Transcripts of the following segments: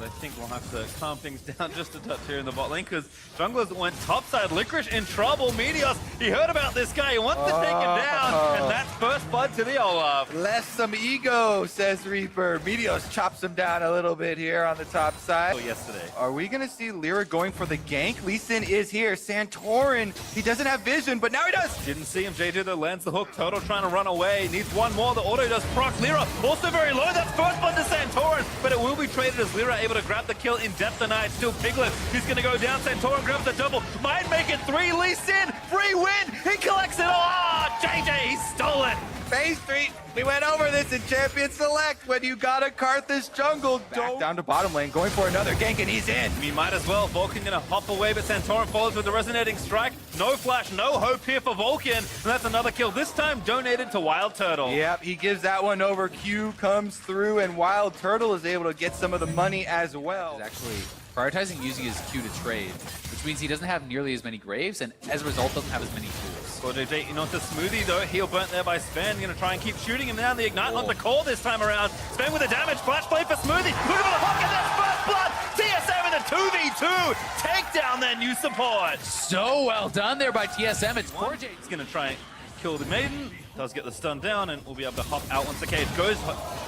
I think we'll have to calm things down just a touch here in the bot lane because junglers went topside. Licorice in trouble. Meteos, he heard about this guy. He wants to take him down, and that's first blood to the Olaf. Less some ego, says Reaper. Meteos chops him down a little bit here on the top side. Yesterday. Are we going to see Lyra going for the gank? Lee Sin is here. Santorin, he doesn't have vision, but now he does. Didn't see him. JJ though lands the hook. Turtle trying to run away. Needs one more. The auto does proc. Lyra also very low. That's first blood to Santorin, but it will be traded as Lyra able to grab the kill in depth tonight. Still Piglet. He's going to go down. Santorin grabs the double. Might make it 3. Lee Sin, free win. He collects it all. Oh, JJ, he stole it. Phase 3, we went over this in Champion Select. When you got a Karthus jungle, back down to bottom lane, going for another gank, and he's in. He might as well. Vulcan gonna hop away, but Santorin follows with the resonating strike. No flash, no hope here for Vulcan, and that's another kill. This time donated to Wild Turtle. Yep, he gives that one over. Q comes through, and Wild Turtle is able to get some of the money as well. He's actually prioritizing using his Q to trade, which means he doesn't have nearly as many graves, and as a result doesn't have as many tools. So JJ in onto Smoothie though, heel burnt there by Sven, gonna try and keep shooting him down. The Ignite not the call this time around. Sven with the damage, flash play for Smoothie. Look at the hook, and that's first blood. TSM in the 2v2. Take down their new support. So well done there by TSM. It's poor J. He's gonna try and kill the Maiden. Does get the stun down and will be able to hop out once the cage goes.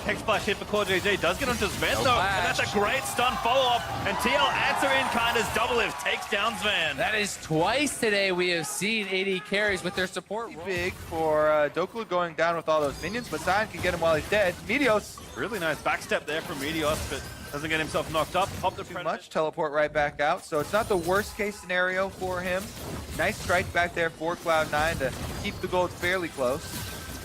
Hex Splash hit for Core JJ. Does get onto Sven though, and that's a great stun follow-up. And TL answer in kind as double lift takes down Sven. That is twice today we have seen AD carries with their support role. Big for Doklu going down with all those minions, but Sion can get him while he's dead. Meteos. Really nice backstep there from Meteos, but doesn't get himself knocked up. Pop the Too much, teleport right back out. So it's not the worst case scenario for him. Nice strike back there for Cloud9 to keep the gold fairly close.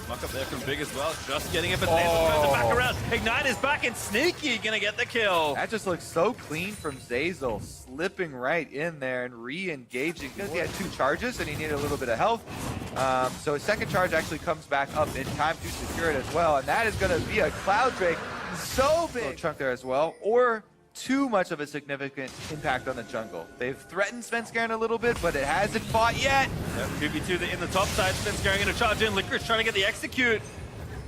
Muck up there from Big as well, just getting it, but Zazel turns it back around. Ignite is back and Sneaky gonna get the kill. That just looks so clean from Zazel, slipping right in there and re-engaging because he had 2 charges and he needed a little bit of health. So his second charge actually comes back up in time to secure it as well, and that is gonna be a Cloud Drake so big chunk there as well, or too much of a significant impact on the jungle. They've threatened Svenskeren a little bit, but it hasn't fought yet. Yep, 2v2 in the top side. Svenskeren gonna charge in. Licorice trying to get the execute.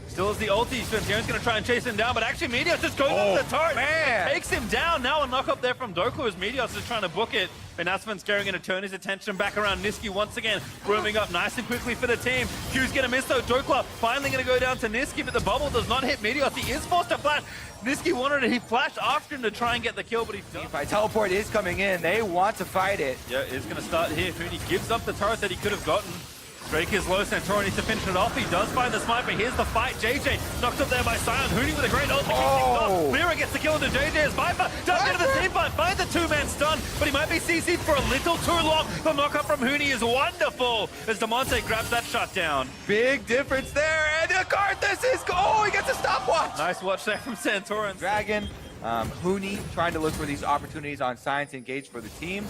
Still has the ulti. Svenskaren's gonna try and chase him down, but actually Meteos just goes up the turret. Man. Takes him down. Now a knock up there from Doklu as Meteos is trying to book it. And now Svenskeren gonna turn his attention back around. Niski once again roaming up nice and quickly for the team. Q's gonna miss though. Doklu finally gonna go down to Niski, but the bubble does not hit Meteos. He is forced to flash. Niski wanted it. He flashed after him to try and get the kill, but he doesn't. By teleport is coming in. They want to fight it. Yeah, it's gonna start here. Hooney gives up the turret that he could have gotten. Drake is low, Santorin needs to finish it off. He does find the sniper. Here's the fight. JJ knocked up there by Sion. Hooney with a great ult. Lyra gets the kill into JJ as Viper does get into the team fight. Finds the 2-man stun, but he might be CC'd for a little too long. The knockup from Hooney is wonderful as Demonte grabs that shutdown. Big difference there, and Karthus is he gets a stopwatch. Nice watch there from Santorin. Dragon, Hooney trying to look for these opportunities on Science to engage for the team.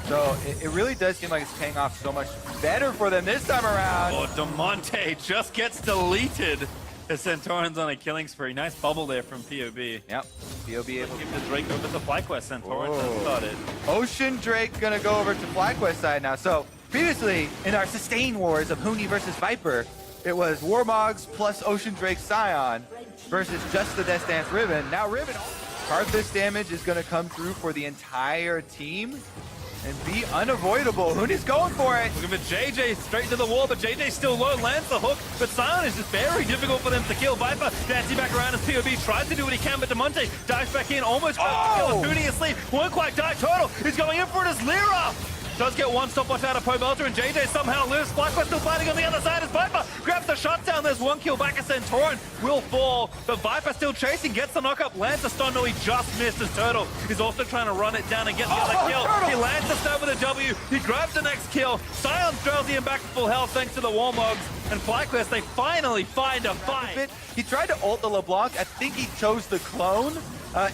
So it really does seem like it's paying off so much better for them this time around. Oh, Demonte just gets deleted as Santorin's on a killing spree. Nice bubble there from POB. Yep, POB able to Give the Drake over to FlyQuest. Santorin started. Ocean Drake gonna go over to FlyQuest side now. So previously in our sustain wars of Hooney versus Viper, it was Warmogs plus Ocean Drake Scion versus just the Death Dance Riven. Now Riven, Karthus damage is gonna come through for the entire team and be unavoidable. Hooney's going for it. Looking for JJ straight to the wall, but JJ's still low, lands the hook, but Sion is just very difficult for them to kill. Viper dancing back around as POB tries to do what he can, but Demonte dives back in, almost tries to kill us. Hooney asleep, won't quite die. Turtle is going in for it as Lyra does get one stopwatch out of Pobelter, and JJ somehow lives. FlyQuest still fighting on the other side as Viper grabs the shutdown. There's one kill back as Santorin will fall, but Viper still chasing, gets the knockup, lands the stun. No, he just missed as Turtle is also trying to run it down and get the other kill. Turtle. He lands the stun with a W. He grabs the next kill. Sion drowsy him back to full health thanks to the Warmogs. And FlyQuest, they finally find a fight. He tried to ult the LeBlanc. I think he chose the clone.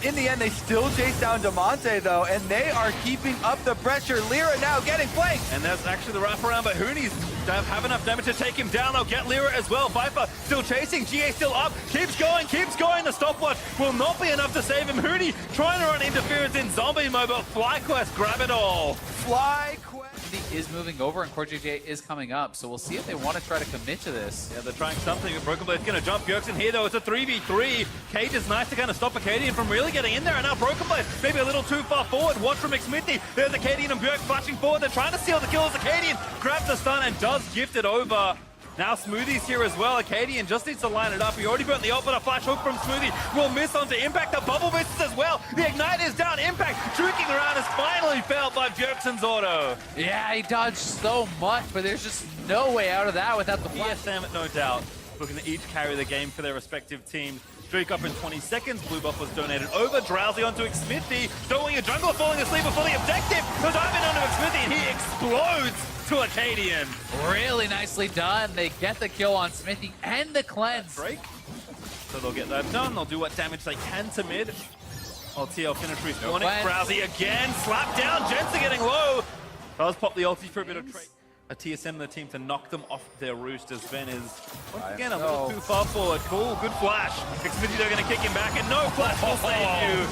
In the end, they still chase down Demonte, though, and they are keeping up the pressure. Lyra now getting flanked. And that's actually the wraparound, but Hooney's have enough damage to take him down. They'll get Lyra as well. Viper still chasing. GA still up. Keeps going, keeps going. The stopwatch will not be enough to save him. Hooney trying to run interference in zombie mode, but FlyQuest grab it all. FlyQuest. The is moving over and Core JJ is coming up. So we'll see if they want to try to commit to this. Yeah, they're trying something. Broken Blade's going to jump Bjergsen here, though. It's a 3v3. Cage is nice to kind of stop Acadian from really getting in there. And now Broken Blade maybe a little too far forward. Watch from McSmithy. There's Acadian and Bjerg flashing forward. They're trying to steal the kill as Acadian grabs the stun and does gift it over. Now Smoothie's here as well. Acadian just needs to line it up. He already burnt the ult, but a flash hook from Smoothie will miss onto Impact. The bubble misses as well. The Ignite is down. Impact juking around is finally failed by Bjergsen's auto. Yeah, he dodged so much, but there's just no way out of that without the flash. TSM, no doubt, looking to each carry the game for their respective teams. Drake up in 20 seconds. Blue buff was donated over. Drowsy onto McSmithy. Stoling a jungler, falling asleep before the objective. Goes diving onto McSmithy and he explodes to Acadian. Really nicely done. They get the kill on Smithy and the cleanse. Drake. So they'll get that done. They'll do what damage they can to mid. TL finish respawning. Drowsy again. Slap down. Jensen getting low. Does pop the ulti for a bit of trade. A TSM the team to knock them off their roost as Ven is once again a little too far forward. Cool, good flash. McSmithy, they're going to kick him back and no flash will save you.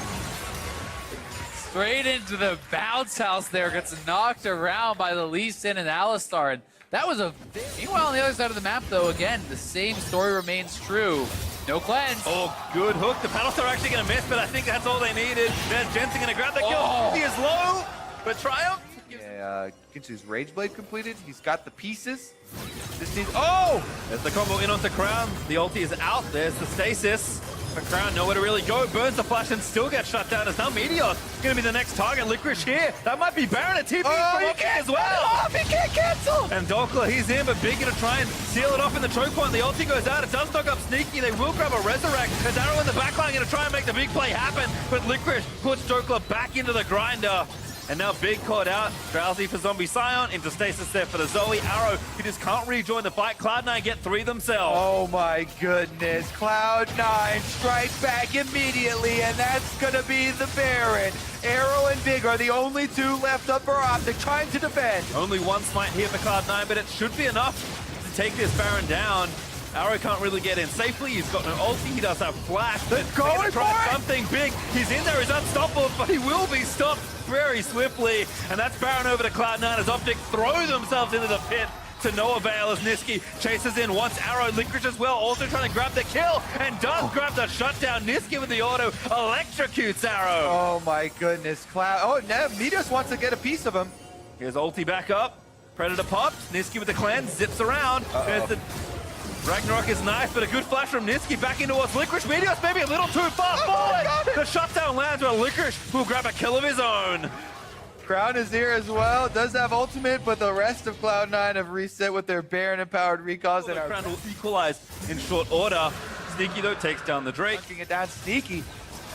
Straight into the bounce house there, gets knocked around by the Lee Sin and Alistar. And that was a... Meanwhile, on the other side of the map, though, again, the same story remains true. No cleanse. Oh, good hook. The Battlestar are actually going to miss, but I think that's all they needed. There's Jensen going to grab the kill. He is low, but Triumph. Yeah, Ginsu's Rage Blade completed. He's got the pieces. This needs... Oh! There's the combo in onto Crown. The ulti is out. There's the stasis. But Crown nowhere to really go. Burns the flash and still gets shut down. As now Meteor going to be the next target. Licorice here. That might be Baron at TP as well. He can't cancel! And Dokla, he's in, but Big going to try and seal it off in the choke point. The ulti goes out. It does knock up Sneaky. They will grab a Resurrect. There's Arrow in the backline going to try and make the big play happen. But Licorice puts Dokla back into the grinder. And now Big caught out. Drowsy for Zombie Scion. Into stasis there for the Zoe. Arrow, he just can't rejoin the fight. Cloud9 get 3 themselves. Oh my goodness. Cloud9 strike back immediately, and that's going to be the Baron. Arrow and Big are the only 2 left up for Optic, trying to defend. Only 1 smite here for Cloud9, but it should be enough to take this Baron down. Arrow can't really get in safely. He's got no ulti. He does have flash. Let's go for it! Something big. He's in there. He's unstoppable, but he will be stopped very swiftly. And that's Baron over to Cloud9 as Optic throw themselves into the pit to no avail as Niski chases in once. Arrow, Licorice as well, also trying to grab the kill and does grab the shutdown. Niski with the auto electrocutes Arrow. Oh my goodness, Cloud. Oh, Nev, Meteos wants to get a piece of him. Here's ulti back up. Predator pops. Niski with the cleanse zips around. There's the Ragnarok is nice, but a good flash from Niski back into what's Licorice. Meteos maybe a little too far forward. The shutdown lands where Licorice will grab a kill of his own. Crown is here as well. Does have ultimate, but the rest of Cloud9 have reset with their Baron-empowered recalls. The Crown will equalize in short order. Sneaky, though, takes down the Drake. Knocking it down, Sneaky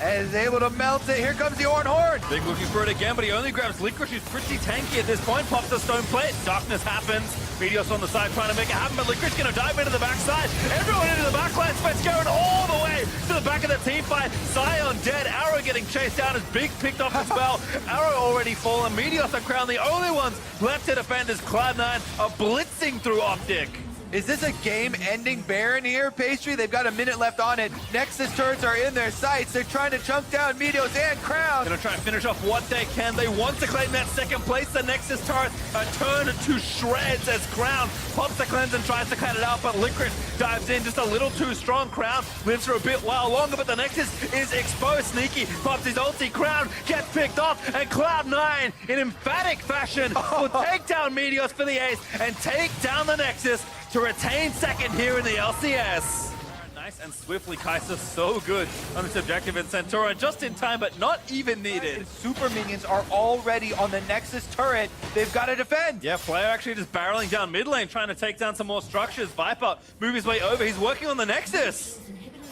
and is able to melt it. Here comes the Oran Horn. Big looking for it again, but he only grabs Licorice, who's pretty tanky at this point. Pops the stone plate. Darkness happens. Meteos on the side trying to make it happen, but Licorice going to dive into the backside. Everyone into the backline. Spence going all the way to the back of the team fight. Scion dead. Arrow getting chased down as Big picked off as well. Arrow already fallen. Meteos and Crown the only ones left to defend as Cloud9 are blitzing through Optic. Is this a game-ending Baron here, Pastry? They've got a minute left on it. Nexus turrets are in their sights. They're trying to chunk down Meteos and Crown. Gonna try and finish off what they can. They want to claim that second place. The Nexus turret turned to shreds as Crown pops the cleanse and tries to cut it out, but Licorice dives in just a little too strong. Crown lives for a bit while longer, but the Nexus is exposed. Sneaky pops his ulti. Crown gets picked off, and Cloud9 in emphatic fashion will take down Meteos for the ace and take down the Nexus to retain second here in the LCS. Nice and swiftly, Kai'Sa so good on this objective in Centaur, just in time, but not even needed. Super minions are already on the Nexus turret. They've got to defend. Yeah, Player actually just barreling down mid lane, trying to take down some more structures. Viper move his way over. He's working on the Nexus.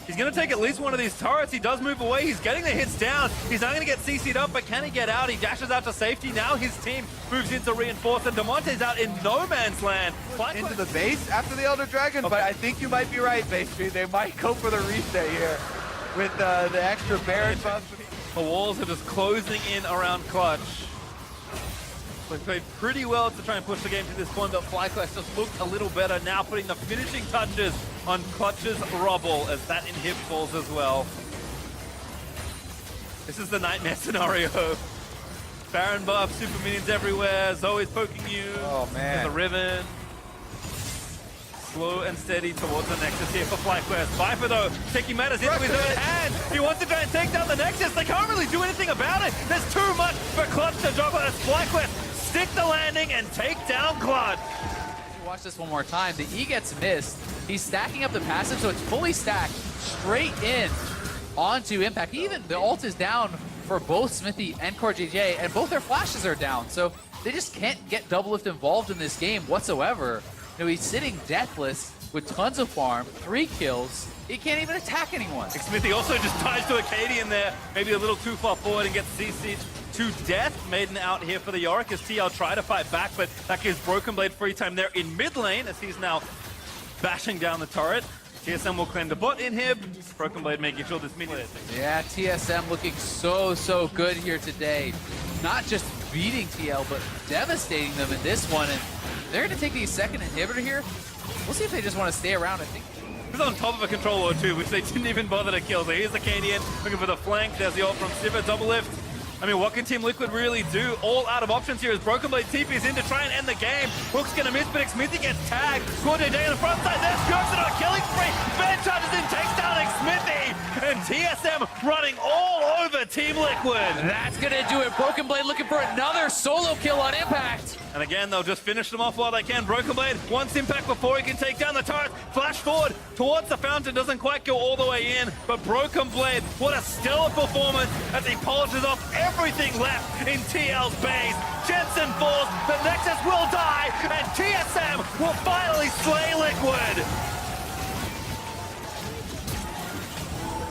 He's going to take at least one of these turrets. He does move away. He's getting the hits down. He's not going to get CC'd up, but can he get out? He dashes out to safety. Now his team moves into reinforce, and Damonte's out in no man's land. Into the base after the Elder Dragon, but I think you might be right, Pastry. They might go for the reset here with the extra Baron buff. The walls are just closing in around Clutch. They played pretty well to try and push the game to this point, but FlyQuest just looked a little better now, putting the finishing touches on Clutch's rubble as that inhib falls as well. This is the nightmare scenario. Baron buff, super minions everywhere, Zoe's poking you. Oh, man. The Riven. Slow and steady towards the Nexus here for FlyQuest. Viper though, taking matters into his own hands. He wants to try and take down the Nexus. They can't really do anything about it. There's too much for Clutch to juggle as FlyQuest stick the landing and take down Clutch. Watch this one more time. The E gets missed. He's stacking up the passive, so it's fully stacked straight in onto Impact. Even the ult is down for both Smithy and Core JJ, and both their flashes are down. So they just can't get Doublelift involved in this game whatsoever. You know, he's sitting deathless with tons of farm, 3 kills. He can't even attack anyone. Smithy also just ties to Acadian there, maybe a little too far forward and gets CC'd to death. Maiden out here for the Yorick as TL try to fight back, but that gives Broken Blade free time there in mid lane as he's now bashing down the turret. TSM will claim the bot in here. Broken Blade making sure this minion. Yeah, TSM looking so good here today. Not just beating TL, but devastating them in this one. And they're going to take the second inhibitor here. We'll see if they just want to stay around, I think. He's on top of a controller too, which they didn't even bother to kill. So here's the Acadian looking for the flank. There's the ult from Sivir, Doublelift. I mean, what can Team Liquid really do? All out of options here as Broken Blade TP's in to try and end the game. Hook's gonna miss, but Smithy gets tagged. Core JJ on the front side. There's Skirks on a killing spree. Van charges in, takes down Smithy. And TSM running all over Team Liquid. That's gonna do it. Broken Blade looking for another solo kill on Impact. And again, they'll just finish them off while they can. Broken Blade wants Impact before he can take down the turret. Flash forward towards the fountain, doesn't quite go all the way in. But Broken Blade, what a stellar performance as he polishes off everything left in TL's base. Jensen falls, the Nexus will die, and TSM will finally slay Liquid.